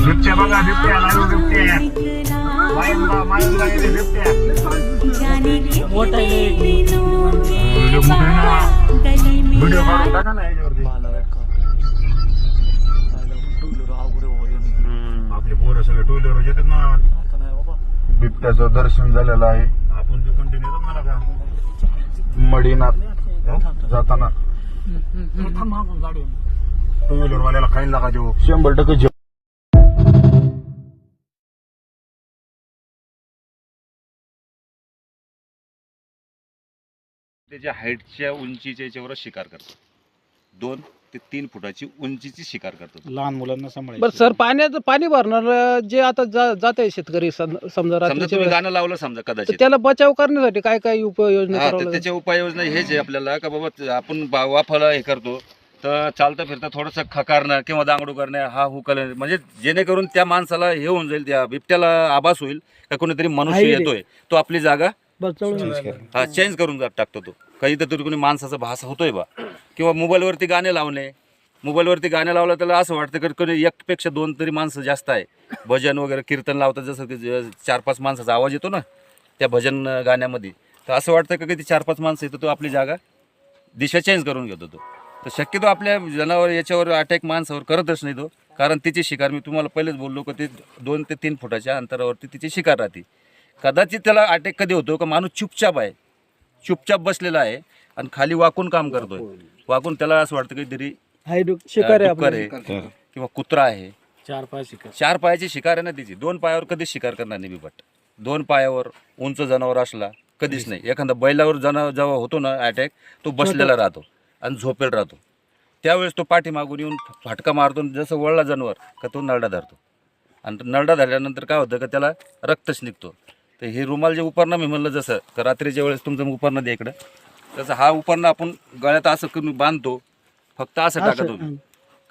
बिबट्या बघा, बिबट्या लाईव्ह बिबट्या. मायंगा येते बिबट्या. मोठा आहे. व्हिडिओ मोठा आहे ना. व्हिडिओ काढून टाका ना याच्यावरती. आपले पोरं सगळे टू व्हीलर येतात ना. बिबट्याचं दर्शन झालेलं आहे. आपण जे कंटिन्यू येतात मला का मडीनाथ जाताना टू व्हीलर वाल्याला खाईन लागा देऊ 100% त्याच्या हाईटच्या उंचीच्या याच्यावर शिकार करतात. 2 ते 3 फुटाची उंचीची शिकार करतात. लहान मुलांना सांभाळायचं. बरं सर, पाणी भरणार जे आता जात आहे शेतकरी समजा समजा रात्रीच्या तुम्ही वेळेस, गाणं लावलं समजा तर कदाचित, त्याला बचाव करण्यासाठी काय काय उपाययोजना हा, करावं तर लागेल? त्याच्या उपाययोजना हेच आहे आपल्याला का बाबा आपण वाफाला हे करतो तर चालता फिरता थोडंसं खकारणं किंवा दांगडू करणं, हा हुकलं, म्हणजे जेणेकरून त्या माणसाला हे होऊन जाईल, त्या बिबट्याला आभास होईल का कोणीतरी मनुष्य येतोय, तो आपली जागा हा चेंज करून टाकतो. तो काही तर कोणी माणसाचा भास होतोय बा. किंवा मोबाईलवरती गाणे लावणे, मोबाईलवरती गाणे लावलं त्याला असं वाटतं की कोणी 1पेक्षा 2 तरी माणसं जास्त आहे. भजन वगैरे कीर्तन लावतात, जसं की 4-5 माणसाचा आवाज येतो ना त्या भजन गाण्यामध्ये, तर असं वाटतं की किती 4-5 माणसं येतो, तो आपली जागा दिशा चेंज करून घेतो तो. तर शक्यतो आपल्या जनावर याच्यावर अटॅक माणसावर करतच नाही तो, कारण तिची शिकार मी तुम्हाला पहिलेच बोललो की ते 2 ते 3 फुटाच्या अंतरावरती तिची शिकार राहते. कदाचित त्याला अटॅक कधी होतो का माणूस चुपचाप आहे, चुपचाप बसलेला आहे आणि खाली वाकून काम करतोय, वाकून त्याला असं वाटतं काहीतरी शिकार आहे डुक्कर आपलं. आहे किंवा कुत्रा आहे. 4 पायाची शिकार आहे ना तिची. 2 पायावर कधीच शिकार करणार नाही बिबट. 2 पायावर उंच जनावर असला कधीच नाही. एखादा बैलावर जनावर जेव्हा होतो ना अटॅक, तो बसलेला राहतो आणि झोपेल राहतो. त्यावेळेस तो पाठीमागून येऊन फाटका मारतो, जसं वळला जनावर का तो नरडा धरतो, आणि नरडा धरल्यानंतर काय होतं का त्याला रक्तच निघतो. तर हे रुमाल जे उपरणं मी म्हणलं, जसं का रात्रीच्या वेळेस तुमचं उपरणं द्या इकडं, तसं हा उपरणं आपण गळ्यात असं करून बांधतो, फक्त असं टाकत होतो.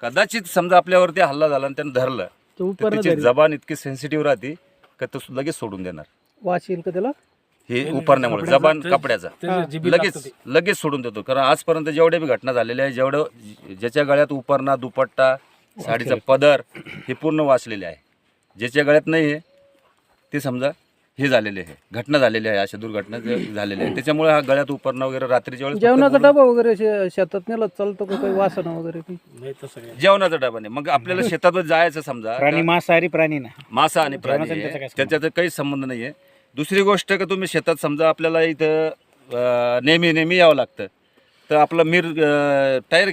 कदाचित समजा आपल्यावरती हल्ला झाला आणि त्यानं धरलं तर त्याची जबान इतकी सेन्सिटिव्ह राहते का तो लगेच सोडून देणार. वाच येईल का त्याला? हे उपरण्यामुळे जबान कपड्याचा लगेच सोडून देतो. कारण आजपर्यंत जेवढ्या बी घटना झालेल्या आहे, जेवढं ज्याच्या गळ्यात उपरणा, दुपट्टा, साडीचा पदर हे पूर्ण वाचलेले आहे. ज्याच्या गळ्यात नाही आहे ते समजा हे झालेले आहे, घटना झालेली आहे, अशा दुर्घटना झालेल्या आहे. त्याच्यामुळे हा गळ्यात उपरणं वगैरे रात्रीच्या वेळेस जेवणाचा डबा वगैरे शेतात नेला चालतो का? काही वासना वगैरे जेवणाचा डबा नाही. मग आपल्याला शेतात जायचं समजा, प्राणी मांसाहारी प्राणी ना, मासा आणि प्राणी आहे, त्याच्यात काही संबंध नाही आहे. दुसरी गोष्ट का तुम्ही शेतात समजा आपल्याला इथं नेहमी यावं लागतं, तर आपलं टायर